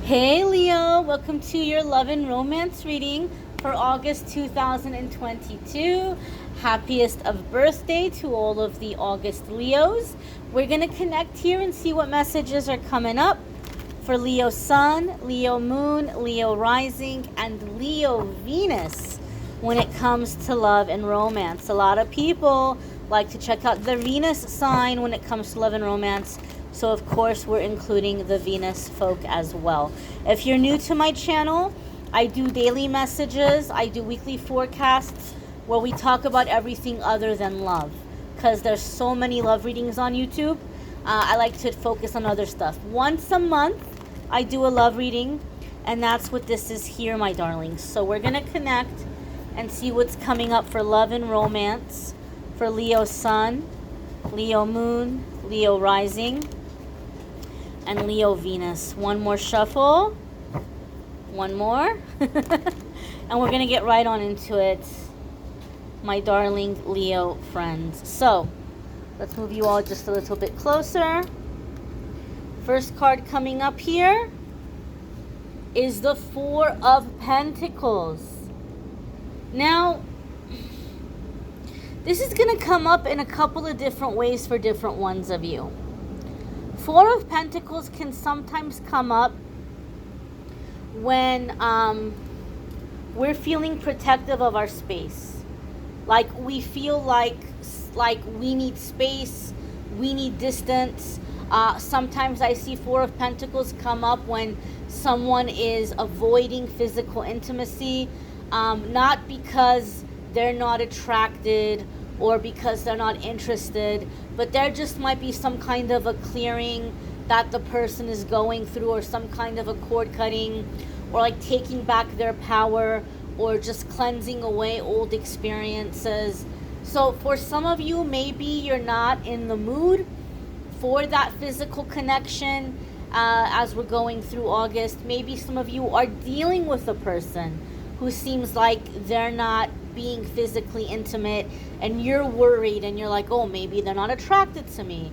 Hey Leo, welcome to your love and romance reading for August 2022. Happiest of birthday to all of the August Leos. We're going to connect here and see what messages are coming up for Leo Sun, Leo Moon, Leo Rising, and Leo Venus when it comes to love and romance. A lot of people like to check out the Venus sign when it comes to love and romance. So of course we're including the Venus folk as well. If you're new to my channel, I do daily messages, I do weekly forecasts where we talk about everything other than love. Because there's so many love readings on YouTube, I like to focus on other stuff. Once a month, I do a love reading, and that's what this is here, my darlings. So we're going to connect and see what's coming up for love and romance for Leo Sun, Leo Moon, Leo Rising, and Leo Venus. One more shuffle. One more. And we're going to get right on into it, my darling Leo friends. So, let's move you all just a little bit closer. First card coming up here is the Four of Pentacles. Now, this is going to come up in a couple of different ways for different ones of you. Four of Pentacles can sometimes come up when we're feeling protective of our space. Like we feel like we need space, we need distance. Sometimes I see Four of Pentacles come up when someone is avoiding physical intimacy, not because they're not attracted or because they're not interested, but there just might be some kind of a clearing that the person is going through, or some kind of a cord cutting, or like taking back their power, or just cleansing away old experiences. So for some of you, maybe you're not in the mood for that physical connection as we're going through August. Maybe some of you are dealing with a person who seems like they're not being physically intimate, and you're worried, and you're like, oh, maybe they're not attracted to me.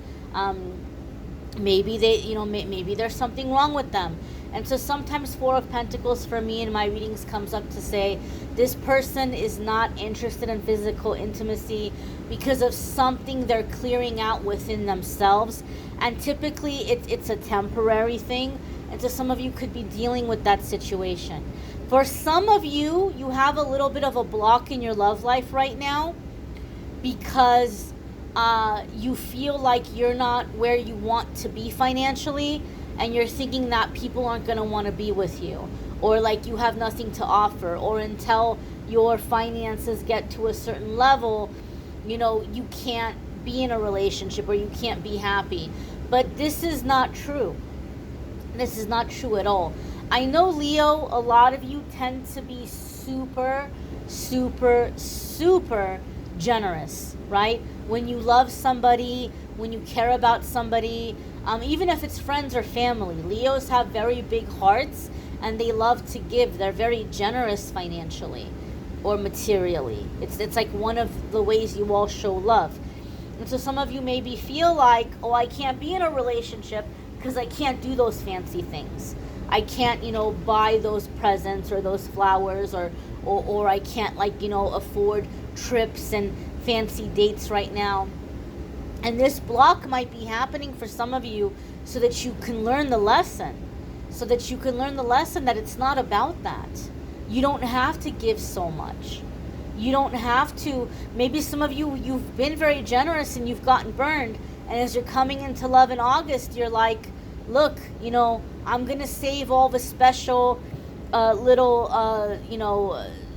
Maybe they, maybe there's something wrong with them. And so sometimes Four of Pentacles for me in my readings comes up to say this person is not interested in physical intimacy because of something they're clearing out within themselves. And typically it's a temporary thing. And so some of you could be dealing with that situation. For some of you, you have a little bit of a block in your love life right now because you feel like you're not where you want to be financially, and you're thinking that people aren't going to want to be with you, or like you have nothing to offer, or until your finances get to a certain level, you can't be in a relationship, or you can't be happy. But this is not true. This is not true at all. I know, Leo, a lot of you tend to be super, super, super generous, right? When you love somebody, when you care about somebody, even if it's friends or family, Leos have very big hearts and they love to give. They're very generous financially or materially. It's like one of the ways you all show love. And so some of you maybe feel like, oh, I can't be in a relationship because I can't do those fancy things. I can't, buy those presents or those flowers, or I can't, afford trips and fancy dates right now. And this block might be happening for some of you so that you can learn the lesson. So that you can learn the lesson that it's not about that. You don't have to give so much. You don't have to. Maybe some of you, you've been very generous and you've gotten burned. And as you're coming into love in August, you're like, look, I'm going to save all the special little,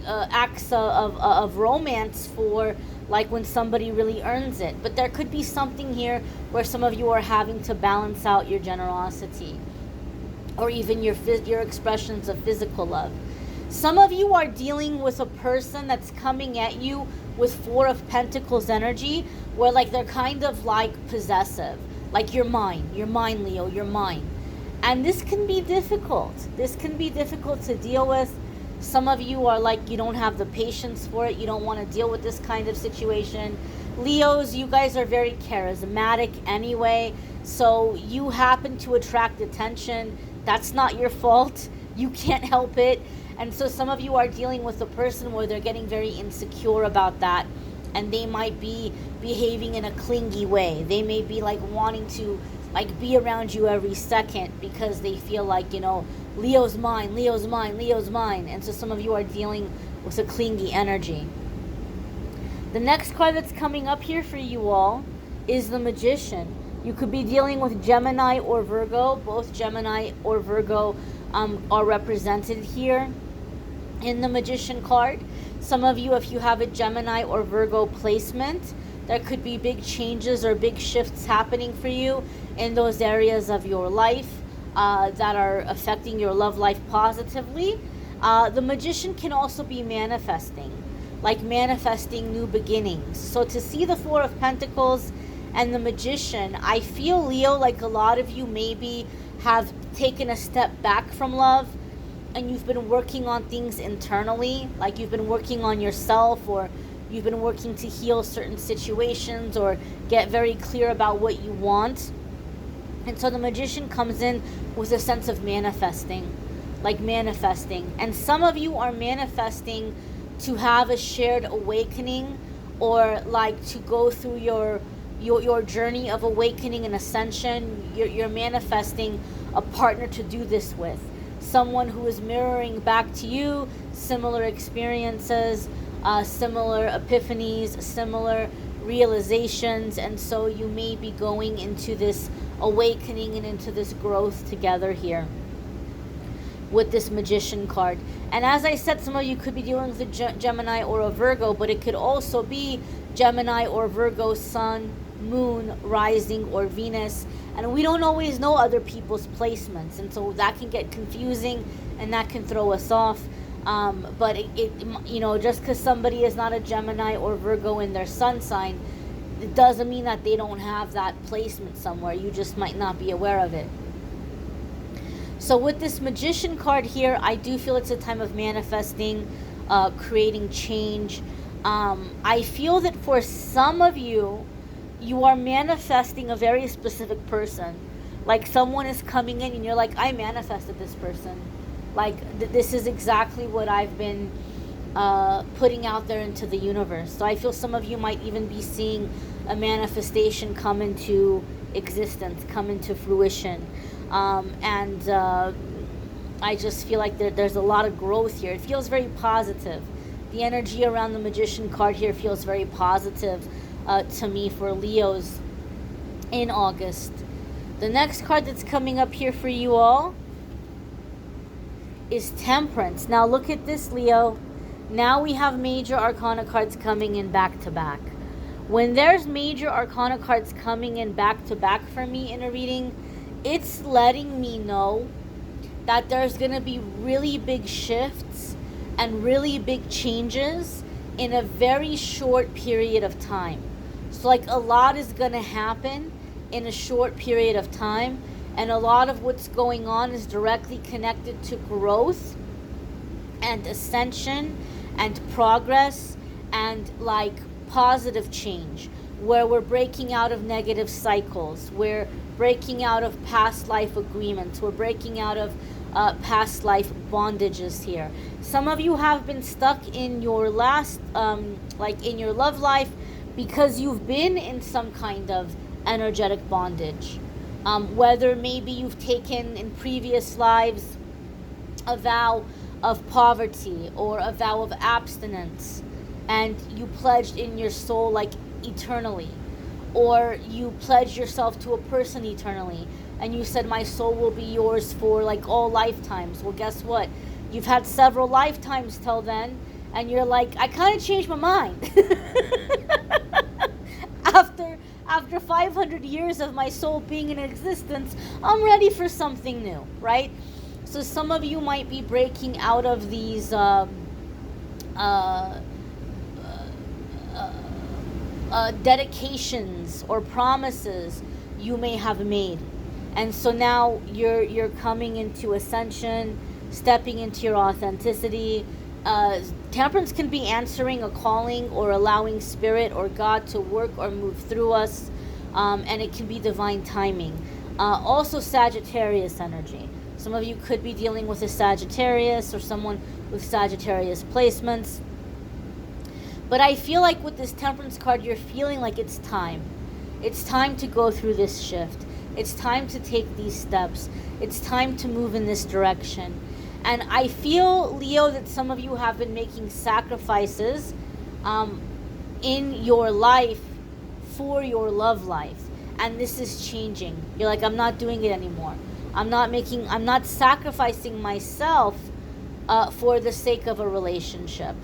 acts of romance for like when somebody really earns it. But there could be something here where some of you are having to balance out your generosity, or even your expressions of physical love. Some of you are dealing with a person that's coming at you with Four of Pentacles energy, where like they're kind of like possessive. Like, you're mine, Leo, you're mine. And this can be difficult. This can be difficult to deal with. Some of you are like, you don't have the patience for it. You don't want to deal with this kind of situation. Leos, you guys are very charismatic anyway. So you happen to attract attention That's not your fault. You can't help it. And so some of you are dealing with a person where they're getting very insecure about that, and they might be behaving in a clingy way. They may be like wanting to like be around you every second because they feel like, Leo's mine, Leo's mine, Leo's mine. And so some of you are dealing with a clingy energy. The next card that's coming up here for you all is the Magician. You could be dealing with Gemini or Virgo. Both Gemini or Virgo are represented here in the Magician card. Some of you, if you have a Gemini or Virgo placement, there could be big changes or big shifts happening for you in those areas of your life that are affecting your love life positively. The Magician can also be manifesting, like manifesting new beginnings. So to see the Four of Pentacles and the Magician, I feel, Leo, like a lot of you maybe have taken a step back from love, and you've been working on things internally, like you've been working on yourself, or you've been working to heal certain situations or get very clear about what you want. And so the Magician comes in with a sense of manifesting, like manifesting. And some of you are manifesting to have a shared awakening, or like to go through your journey of awakening and ascension. You're manifesting a partner to do this with, someone who is mirroring back to you similar experiences, similar epiphanies, similar realizations. And so you may be going into this awakening and into this growth together here with this Magician card. And as I said, some of you could be dealing with a Gemini or a Virgo, but it could also be Gemini or Virgo Sun, Moon, Rising, or Venus. And we don't always know other people's placements, and so that can get confusing and that can throw us off. But just because somebody is not a Gemini or Virgo in their sun sign, it doesn't mean that they don't have that placement somewhere. You just might not be aware of it. So with this Magician card here, I do feel it's a time of manifesting, creating change. I feel that for some of you, you are manifesting a very specific person. Like someone is coming in and you're like, I manifested this person. Like this is exactly what I've been putting out there into the universe. So I feel some of you might even be seeing a manifestation come into existence, come into fruition. I just feel like there's a lot of growth here. It feels very positive. The energy around the Magician card here feels very positive to me for Leos in August. The next card that's coming up here for you all is Temperance. Now look at this, Leo. Now we have major arcana cards coming in back to back. When there's major arcana cards coming in back to back for me in a reading, it's letting me know that there's going to be really big shifts and really big changes in a very short period of time. So like a lot is going to happen in a short period of time, and a lot of what's going on is directly connected to growth and ascension and progress and like positive change, where we're breaking out of negative cycles, we're breaking out of past life agreements, we're breaking out of past life bondages here. Some of you have been stuck in your last in your love life because you've been in some kind of energetic bondage, whether maybe you've taken in previous lives a vow of poverty or a vow of abstinence, and you pledged in your soul like eternally, or you pledged yourself to a person eternally and you said my soul will be yours for like all lifetimes. Well, guess what? You've had several lifetimes till then, and you're like, I kind of changed my mind. After 500 years of my soul being in existence, I'm ready for something new, right? So some of you might be breaking out of these dedications or promises you may have made. And so now you're coming into ascension, stepping into your authenticity. Temperance can be answering a calling or allowing spirit or God to work or move through us, and it can be divine timing. Also Sagittarius energy. Some of you could be dealing with a Sagittarius or someone with Sagittarius placements. But I feel like with this Temperance card, you're feeling like it's time. It's time to go through this shift. It's time to take these steps. It's time to move in this direction. And I feel, Leo, that some of you have been making sacrifices in your life for your love life. And this is changing. You're like, I'm not doing it anymore. I'm not sacrificing myself for the sake of a relationship.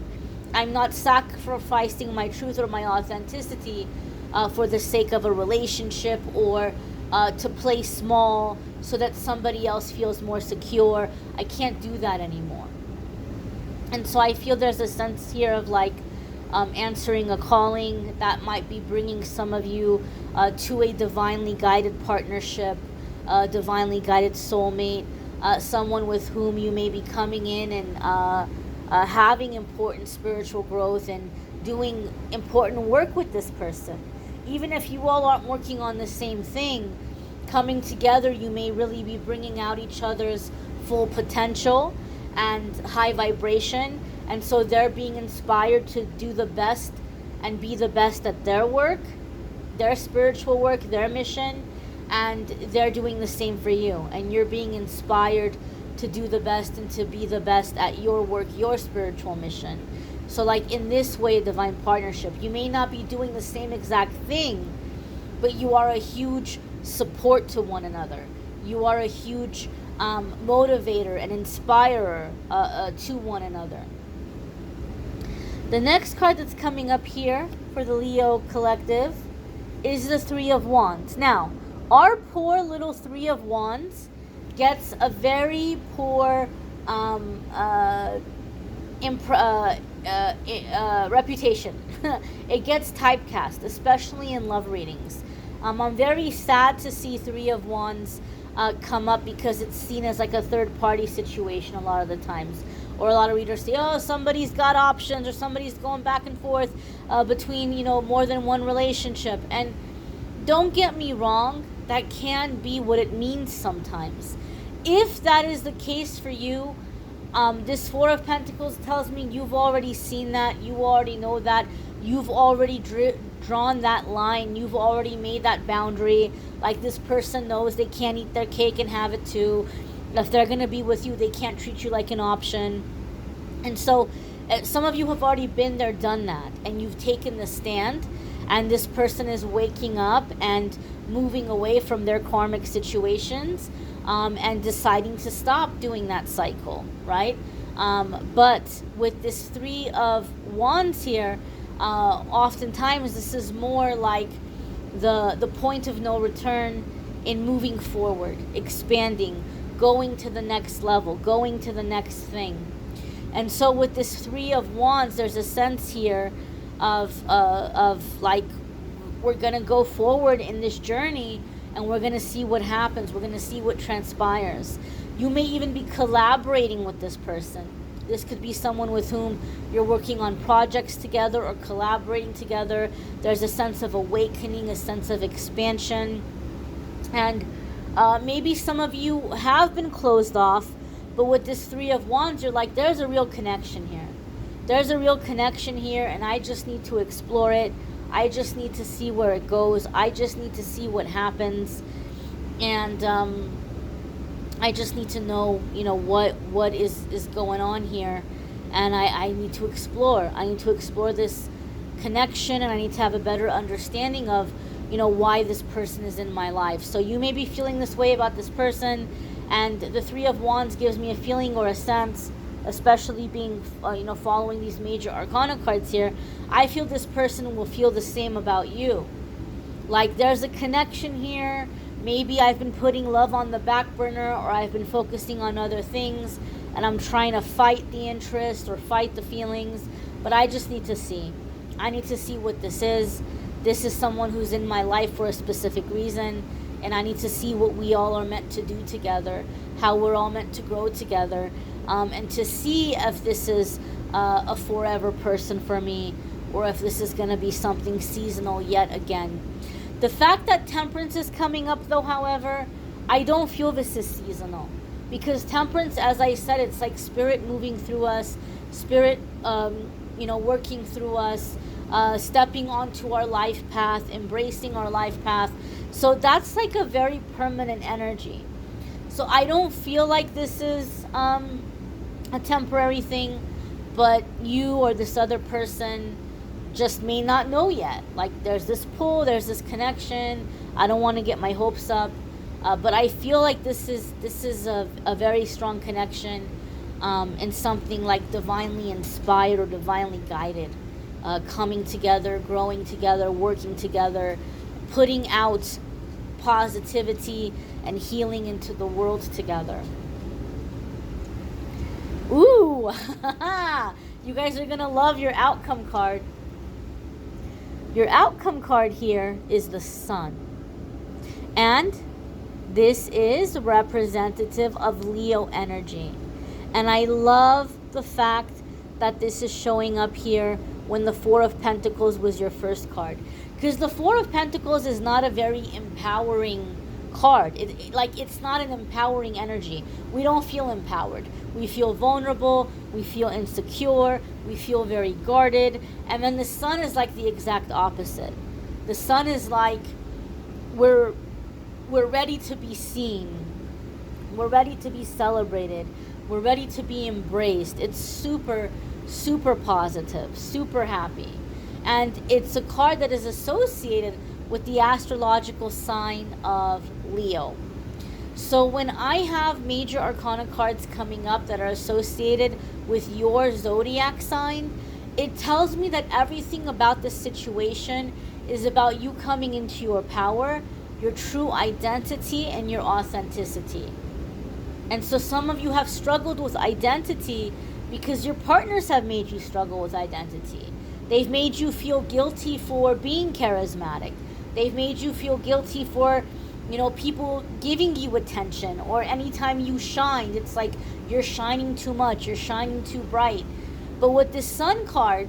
I'm not sacrificing my truth or my authenticity for the sake of a relationship or to play small so that somebody else feels more secure. I can't do that anymore. And so I feel there's a sense here of like answering a calling that might be bringing some of you to a divinely guided partnership, a divinely guided soulmate, someone with whom you may be coming in and having important spiritual growth and doing important work with this person. Even if you all aren't working on the same thing, coming together, you may really be bringing out each other's full potential and high vibration. And so they're being inspired to do the best and be the best at their work, their spiritual work, their mission, and they're doing the same for you. And you're being inspired to do the best and to be the best at your work, your spiritual mission. So like in this way, divine partnership, you may not be doing the same exact thing, but you are a huge support to one another. You are a huge motivator and inspirer to one another. The next card that's coming up here for the Leo collective is the Three of Wands. Now, our poor little Three of Wands gets a very poor reputation. It gets typecast, especially in love readings. I'm very sad to see Three of Wands come up because it's seen as like a third party situation a lot of the times. Or a lot of readers say, oh, somebody's got options or somebody's going back and forth between, more than one relationship. And don't get me wrong, that can be what it means sometimes. If that is the case for you, this Four of Pentacles tells me you've already seen that, you already know that, you've already drawn that line, you've already made that boundary. Like this person knows they can't eat their cake and have it too. If they're going to be with you, they can't treat you like an option. And so some of you have already been there, done that, and you've taken the stand, and this person is waking up and moving away from their karmic situations and deciding to stop doing that cycle, right? But with this Three of Wands here, oftentimes this is more like the point of no return in moving forward, expanding, going to the next level, going to the next thing. And so with this Three of Wands, there's a sense here of like we're going to go forward in this journey and we're going to see what happens. We're going to see what transpires. You may even be collaborating with this person. This could be someone with whom you're working on projects together or collaborating together. There's a sense of awakening, a sense of expansion. And maybe some of you have been closed off, but with this Three of Wands, you're like, there's a real connection here. There's a real connection here, and I just need to explore it. I just need to see where it goes. I just need to see what happens. And I just need to know, what is going on here. And I need to explore. I need to explore this connection, and I need to have a better understanding of, why this person is in my life. So you may be feeling this way about this person, and the Three of Wands gives me a feeling or a sense, especially being, following these major arcana cards here. I feel this person will feel the same about you. Like there's a connection here. Maybe I've been putting love on the back burner, or I've been focusing on other things, and I'm trying to fight the interest or fight the feelings, but I just need to see. I need to see what this is. This is someone who's in my life for a specific reason, and I need to see what we all are meant to do together, how we're all meant to grow together, and to see if this is a forever person for me, or if this is going to be something seasonal yet again. The fact that Temperance is coming up, though, however, I don't feel this is seasonal, Because temperance, as I said, it's like spirit moving through us, spirit, working through us, stepping onto our life path, embracing our life path. So that's like a very permanent energy. So I don't feel like this is a temporary thing, but you or this other person just may not know yet. Like there's this pull, there's this connection. I don't want to get my hopes up, but I feel like this is a very strong connection, and something like divinely inspired or divinely guided, coming together, growing together, working together, putting out positivity and healing into the world together. Ooh, you guys are gonna love your outcome card. Your outcome card here is the Sun. And this is representative of Leo energy. And I love the fact that this is showing up here when the Four of Pentacles was your first card. Because the Four of Pentacles is not a very empowering card. It's not an empowering energy. We don't feel empowered. We feel vulnerable. We feel insecure. We feel very guarded. And then the Sun is like the exact opposite. The Sun is like we're ready to be seen. We're ready to be celebrated. We're ready to be embraced. It's super, super positive, super happy. And it's a card that is associated with the astrological sign of Leo. So when I have major arcana cards coming up that are associated with your zodiac sign, it tells me that everything about this situation is about you coming into your power, your true identity, and your authenticity. And so some of you have struggled with identity because your partners have made you struggle with identity. They've made you feel guilty for being charismatic. They've made you feel guilty for, people giving you attention, or anytime you shine, it's like you're shining too much, you're shining too bright. But with this Sun card,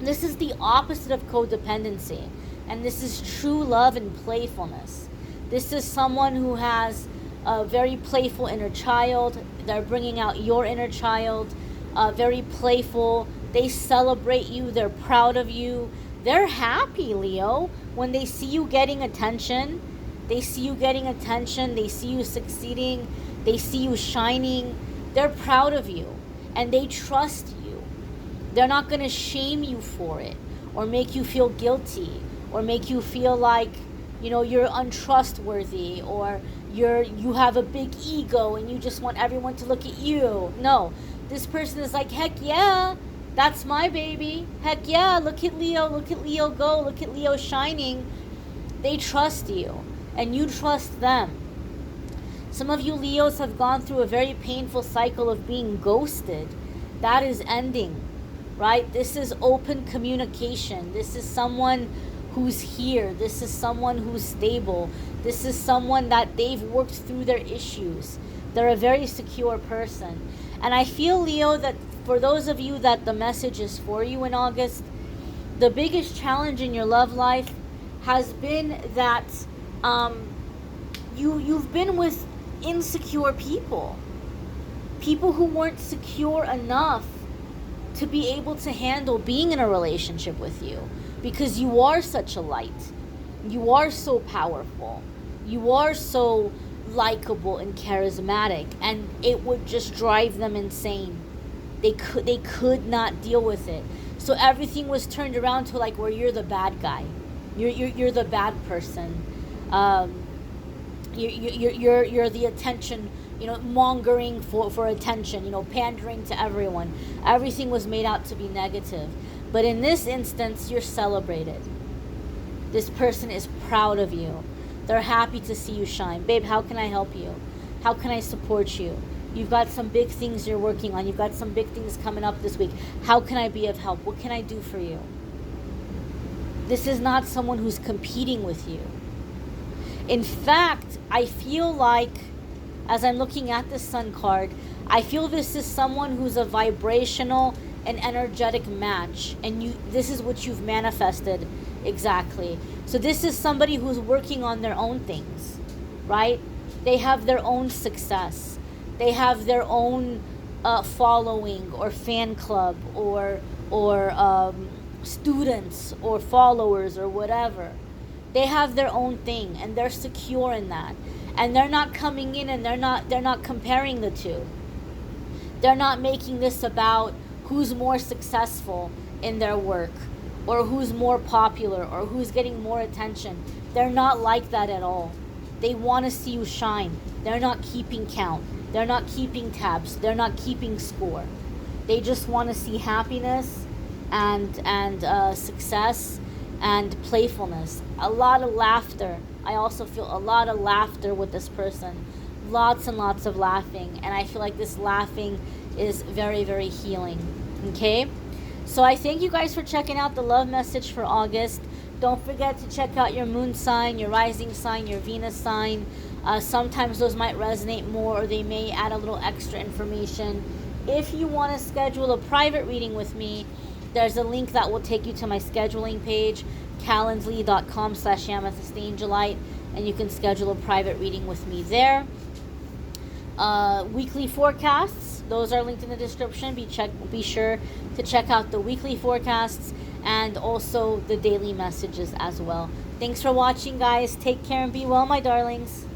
this is the opposite of codependency. And this is true love and playfulness. This is someone who has a very playful inner child. They're bringing out your inner child, very playful. They celebrate you. They're proud of you. They're happy, Leo, when they see you getting attention. They see you getting attention. They see you succeeding. They see you shining. They're proud of you, and they trust you. They're not going to shame you for it or make you feel guilty or make you feel like, you're untrustworthy or you have a big ego and you just want everyone to look at you. No, this person is like, heck yeah, that's my baby. Heck yeah, look at Leo go, look at Leo shining. They trust you and you trust them. Some of you Leos have gone through a very painful cycle of being ghosted. That is ending, right? This is open communication. This is someone who's here. This is someone who's stable. This is someone that they've worked through their issues. They're a very secure person. And I feel, Leo, that for those of you that the message is for you in August, the biggest challenge in your love life has been that you've been with insecure people who weren't secure enough to be able to handle being in a relationship with you, because you are such a light, you are so powerful, you are so likable and charismatic, and it would just drive them insane. They could not deal with it. So everything was turned around to like where you're the bad guy, you're the bad person. You're the attention, mongering for attention, pandering to everyone. Everything was made out to be negative. But in this instance, you're celebrated. This person is proud of you. They're happy to see you shine. Babe, how can I help you? How can I support you? You've got some big things you're working on. You've got some big things coming up this week. How can I be of help? What can I do for you? This is not someone who's competing with you. In fact, I feel like, as I'm looking at the Sun card, I feel this is someone who's a vibrational and energetic match. And this is what you've manifested exactly. So this is somebody who's working on their own things, right? They have their own success. They have their own following or fan club or students or followers or whatever. They have their own thing and they're secure in that. And they're not coming in and they're not comparing the two. They're not making this about who's more successful in their work or who's more popular or who's getting more attention. They're not like that at all. They want to see you shine. They're not keeping count. They're not keeping tabs. They're not keeping score. They just want to see happiness and success and playfulness. A lot of laughter. I also feel a lot of laughter with this person. Lots and lots of laughing. And I feel like this laughing is very, very healing. Okay? So I thank you guys for checking out the love message for August. Don't forget to check out your moon sign, your rising sign, your Venus sign. Sometimes those might resonate more or they may add a little extra information. If you want to schedule a private reading with me, there's a link that will take you to my scheduling page, calendly.com/amethysthangelite, and you can schedule a private reading with me there. Weekly forecasts, those are linked in the description. Be sure to check out the weekly forecasts and also the daily messages as well. Thanks for watching, guys. Take care and be well, my darlings.